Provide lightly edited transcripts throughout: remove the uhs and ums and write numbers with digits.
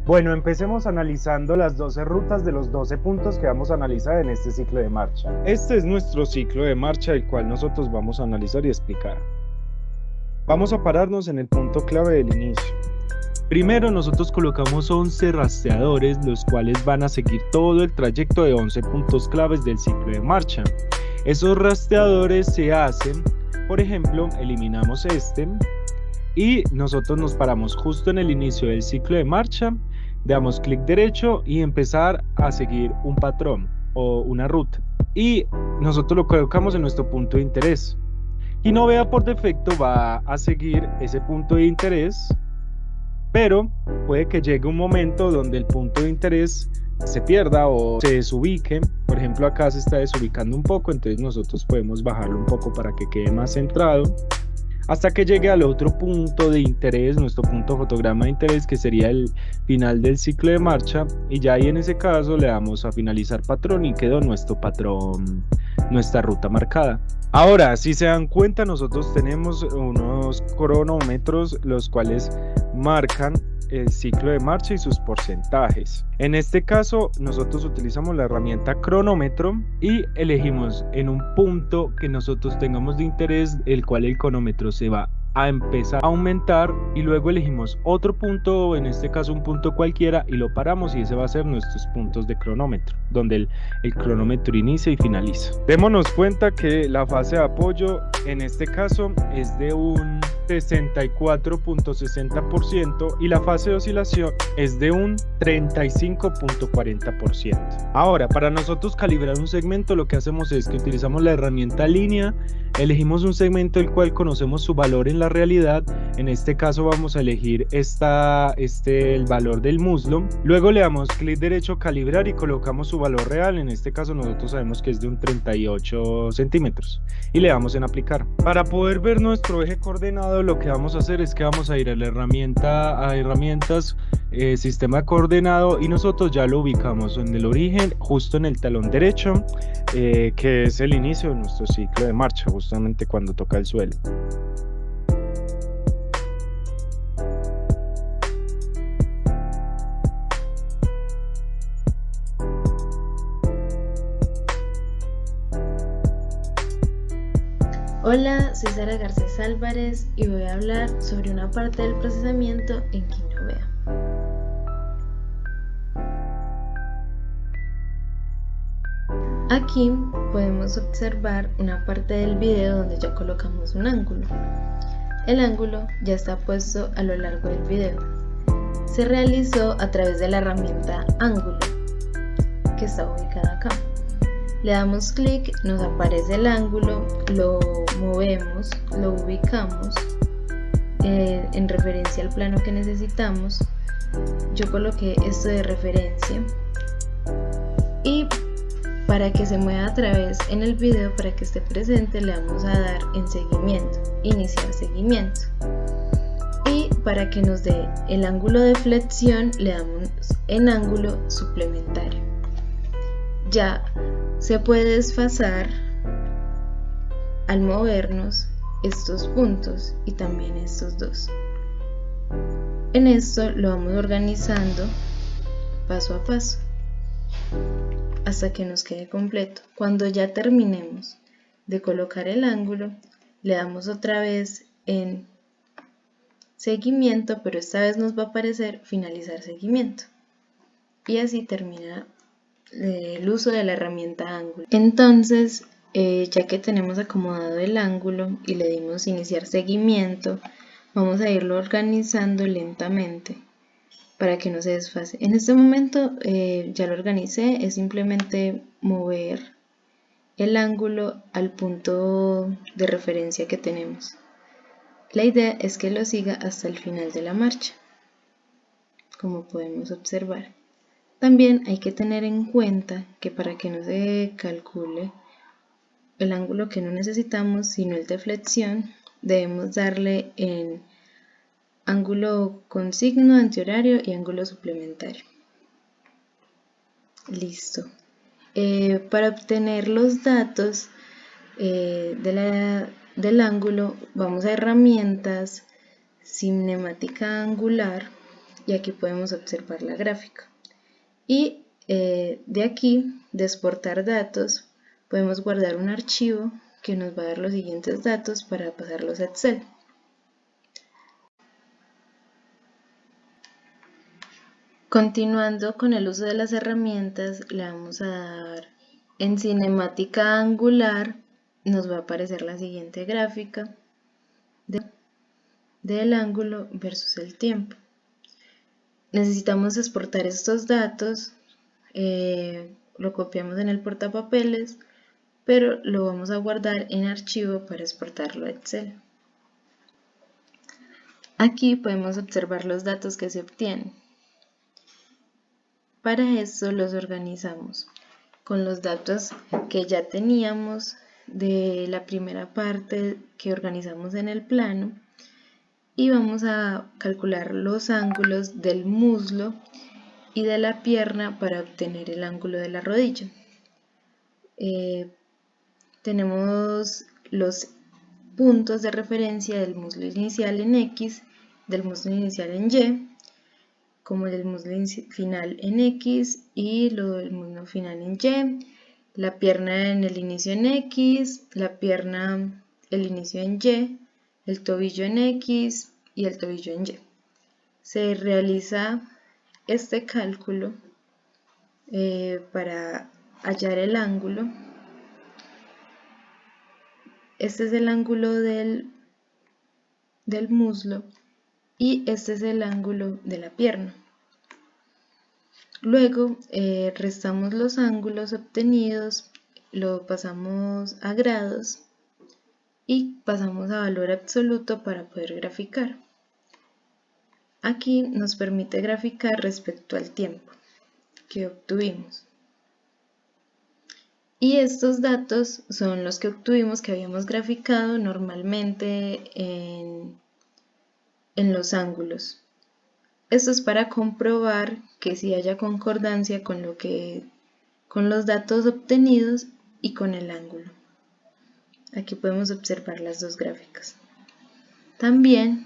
Bueno, empecemos analizando las 12 rutas de los 12 puntos que vamos a analizar en este ciclo de marcha. Este es nuestro ciclo de marcha, el cual nosotros vamos a analizar y explicar. Vamos a pararnos en el punto clave del inicio. Primero nosotros colocamos 11 rastreadores, los cuales van a seguir todo el trayecto de 11 puntos claves del ciclo de marcha. Esos rastreadores se hacen, por ejemplo, eliminamos este y nosotros nos paramos justo en el inicio del ciclo de marcha, damos clic derecho y empezar a seguir un patrón o una ruta. Y nosotros lo colocamos en nuestro punto de interés. Y Novea por defecto va a seguir ese punto de interés, pero puede que llegue un momento donde el punto de interés se pierda o se desubique. Por ejemplo, acá se está desubicando un poco, entonces nosotros podemos bajarlo un poco para que quede más centrado, hasta que llegue al otro punto de interés, nuestro punto fotograma de interés, que sería el final del ciclo de marcha, y ya ahí en ese caso le damos a finalizar patrón y quedó nuestro patrón, nuestra ruta marcada. Ahora, si se dan cuenta, nosotros tenemos unos cronómetros los cuales marcan el ciclo de marcha y sus porcentajes. En este caso, nosotros utilizamos la herramienta cronómetro y elegimos en un punto que nosotros tengamos de interés, el cual el cronómetro se va a empezar a aumentar, y luego elegimos otro punto, en este caso un punto cualquiera, y lo paramos, y ese va a ser nuestros puntos de cronómetro, donde el cronómetro inicia y finaliza. Démonos cuenta que la fase de apoyo en este caso es de un 64.60% y la fase de oscilación es de un 35.40%. Ahora, para nosotros calibrar un segmento, lo que hacemos es que utilizamos la herramienta línea, elegimos un segmento el cual conocemos su valor en la realidad. En este caso vamos a elegir el valor del muslo, luego le damos clic derecho, calibrar, y colocamos su valor real. En este caso nosotros sabemos que es de un 38 centímetros y le damos en aplicar. Para poder ver nuestro eje coordenado, lo que vamos a hacer es que vamos a ir a la herramienta, a herramientas, sistema coordenado, y nosotros ya lo ubicamos en el origen, justo en el talón derecho, que es el inicio de nuestro ciclo de marcha, justamente cuando toca el suelo. Hola, soy Sara Garcés Álvarez y voy a hablar sobre una parte del procesamiento en Kinovea. Aquí podemos observar una parte del video donde ya colocamos un ángulo. El ángulo ya está puesto a lo largo del video. Se realizó a través de la herramienta ángulo, que está ubicada acá. Le damos clic, nos aparece el ángulo, lo movemos, lo ubicamos en referencia al plano que necesitamos. Yo coloqué esto de referencia, y para que se mueva a través en el video, para que esté presente, le vamos a dar en seguimiento, iniciar seguimiento, y para que nos dé el ángulo de flexión le damos en ángulo suplementario. Ya se puede desfasar al movernos estos puntos y también estos dos. En esto lo vamos organizando paso a paso hasta que nos quede completo. Cuando ya terminemos de colocar el ángulo, le damos otra vez en seguimiento, pero esta vez nos va a aparecer finalizar seguimiento, y así termina el uso de la herramienta ángulo. Entonces, ya que tenemos acomodado el ángulo y le dimos iniciar seguimiento, vamos a irlo organizando lentamente para que no se desfase. En este momento ya lo organicé, es simplemente mover el ángulo al punto de referencia que tenemos. La idea es que lo siga hasta el final de la marcha, como podemos observar. También hay que tener en cuenta que para que no se calcule el ángulo que no necesitamos, sino el de flexión, debemos darle en ángulo con signo, antihorario y ángulo suplementario. Listo. Para obtener los datos del ángulo, vamos a herramientas, cinemática angular, y aquí podemos observar la gráfica. Y de aquí, de exportar datos, podemos guardar un archivo que nos va a dar los siguientes datos para pasarlos a Excel. Continuando con el uso de las herramientas, le vamos a dar en cinemática angular, nos va a aparecer la siguiente gráfica del ángulo versus el tiempo. Necesitamos exportar estos datos, lo copiamos en el portapapeles, pero lo vamos a guardar en archivo para exportarlo a Excel. Aquí podemos observar los datos que se obtienen. Para esto los organizamos con los datos que ya teníamos de la primera parte que organizamos en el plano y vamos a calcular los ángulos del muslo y de la pierna para obtener el ángulo de la rodilla. Tenemos los puntos de referencia del muslo inicial en X, del muslo inicial en Y, como el del muslo final en X y lo del muslo final en Y, la pierna en el inicio en X, la pierna el inicio en Y, el tobillo en X y el tobillo en Y. Se realiza este cálculo para hallar el ángulo. Este es el ángulo del muslo y este es el ángulo de la pierna. Luego restamos los ángulos obtenidos, lo pasamos a grados y pasamos a valor absoluto para poder graficar. Aquí nos permite graficar respecto al tiempo que obtuvimos. Y estos datos son los que obtuvimos que habíamos graficado normalmente en los ángulos. Esto es para comprobar que si haya concordancia con los datos obtenidos y con el ángulo. Aquí podemos observar las dos gráficas. También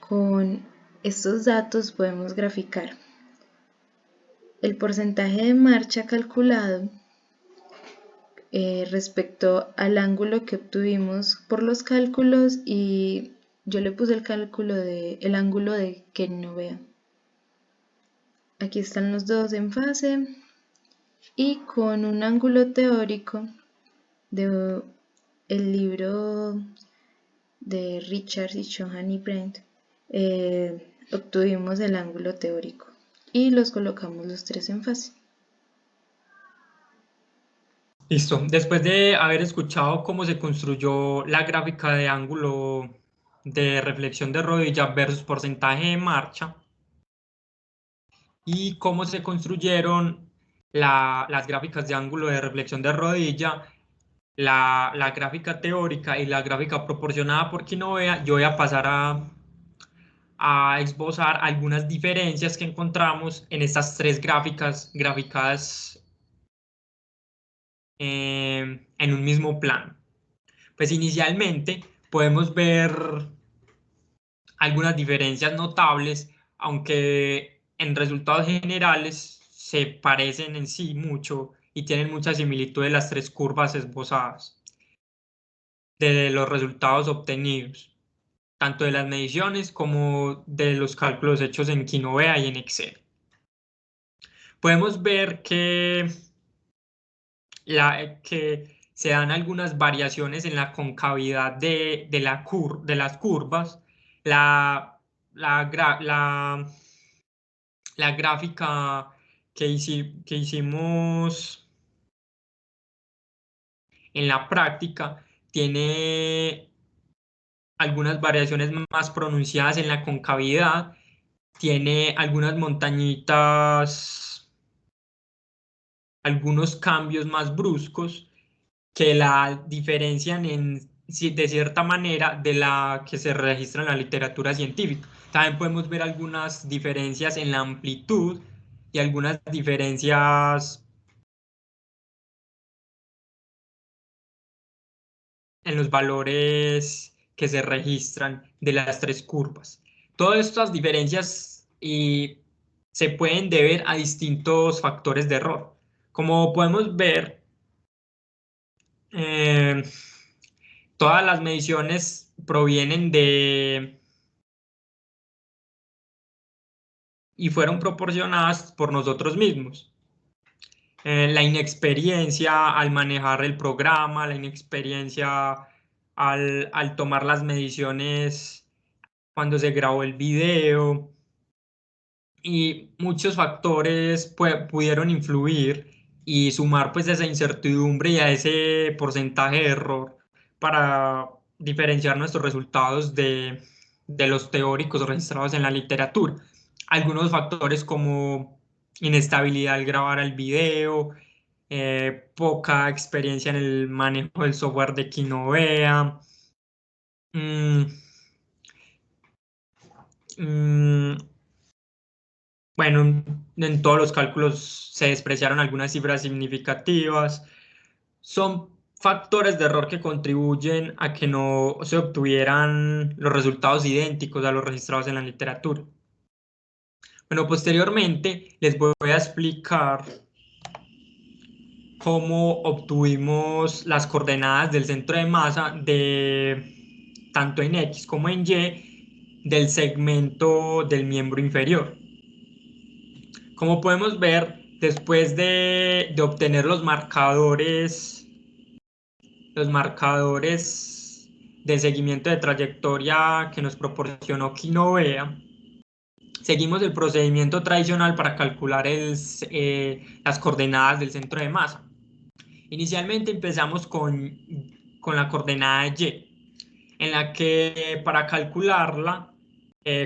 con estos datos podemos graficar el porcentaje de marcha calculado respecto al ángulo que obtuvimos por los cálculos y yo le puse el ángulo de que no vea. Aquí están los dos en fase y con un ángulo teórico de el libro de Richards y Shohan y Brent obtuvimos el ángulo teórico y los colocamos los tres en fase. Listo, después de haber escuchado cómo se construyó la gráfica de ángulo de reflexión de rodilla versus porcentaje de marcha y cómo se construyeron las gráficas de ángulo de reflexión de rodilla, la gráfica teórica y la gráfica proporcionada por Quinovea, yo voy a pasar a esbozar algunas diferencias que encontramos en estas tres gráficas graficadas en un mismo plano. Pues inicialmente podemos ver algunas diferencias notables, aunque en resultados generales se parecen en sí mucho y tienen mucha similitud de las tres curvas esbozadas de los resultados obtenidos, tanto de las mediciones como de los cálculos hechos en Quinovea y en Excel. Podemos ver que se dan algunas variaciones en la concavidad de las curvas. La gráfica que hicimos en la práctica tiene algunas variaciones más pronunciadas en la concavidad, tiene algunas montañitas, algunos cambios más bruscos que la diferencian de cierta manera de la que se registra en la literatura científica. También podemos ver algunas diferencias en la amplitud y algunas diferencias en los valores que se registran de las tres curvas. Todas estas diferencias y se pueden deber a distintos factores de error. Como podemos ver, todas las mediciones provienen de y fueron proporcionadas por nosotros mismos. La inexperiencia al manejar el programa, la inexperiencia al tomar las mediciones cuando se grabó el video, y muchos factores pudieron influir y sumar pues esa incertidumbre y a ese porcentaje de error para diferenciar nuestros resultados de los teóricos registrados en la literatura. Algunos factores como inestabilidad al grabar el video, poca experiencia en el manejo del software de Kinovea, bueno, en todos los cálculos se despreciaron algunas cifras significativas. Son factores de error que contribuyen a que no se obtuvieran los resultados idénticos a los registrados en la literatura. Bueno, posteriormente les voy a explicar cómo obtuvimos las coordenadas del centro de masa tanto en X como en Y del segmento del miembro inferior. Como podemos ver, después de obtener los marcadores de seguimiento de trayectoria que nos proporcionó Kinovea, seguimos el procedimiento tradicional para calcular las coordenadas del centro de masa. Inicialmente empezamos con la coordenada Y, en la que para calcularla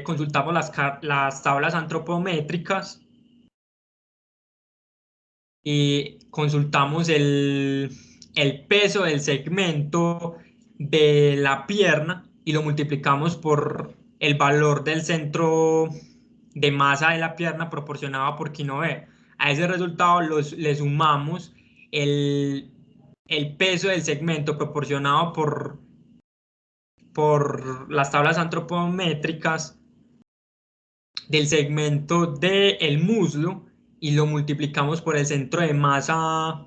consultamos las tablas antropométricas y consultamos el peso del segmento de la pierna y lo multiplicamos por el valor del centro de masa de la pierna proporcionado por Kinovea. A ese resultado le sumamos el peso del segmento proporcionado por las tablas antropométricas del segmento del muslo y lo multiplicamos por el centro de masa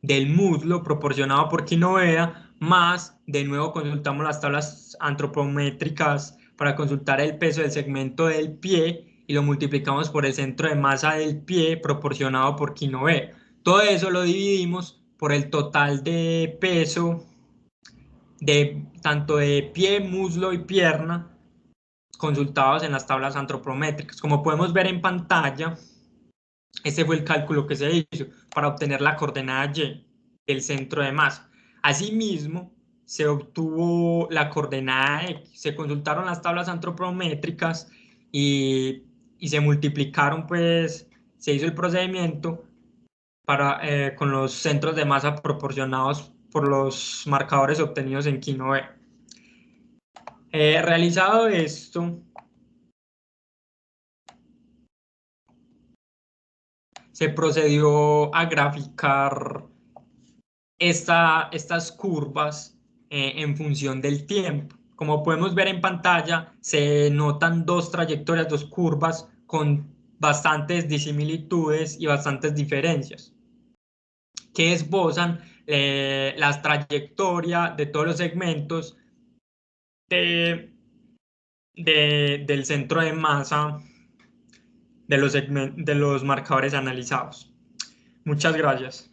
del muslo proporcionado por Kinovea, más de nuevo consultamos las tablas antropométricas para consultar el peso del segmento del pie y lo multiplicamos por el centro de masa del pie proporcionado por Kinovea. Todo eso lo dividimos por el total de peso tanto de pie, muslo y pierna consultados en las tablas antropométricas. Como podemos ver en pantalla, este fue el cálculo que se hizo para obtener la coordenada Y del centro de masa. Asimismo, se obtuvo la coordenada X, se consultaron las tablas antropométricas y se multiplicaron, pues se hizo el procedimiento con los centros de masa proporcionados por los marcadores obtenidos en Kinovea. Realizado esto, se procedió a graficar estas curvas en función del tiempo. Como podemos ver en pantalla, se notan dos trayectorias, dos curvas con bastantes disimilitudes y bastantes diferencias, que esbozan las trayectorias de todos los segmentos del centro de masa de los marcadores analizados. Muchas gracias.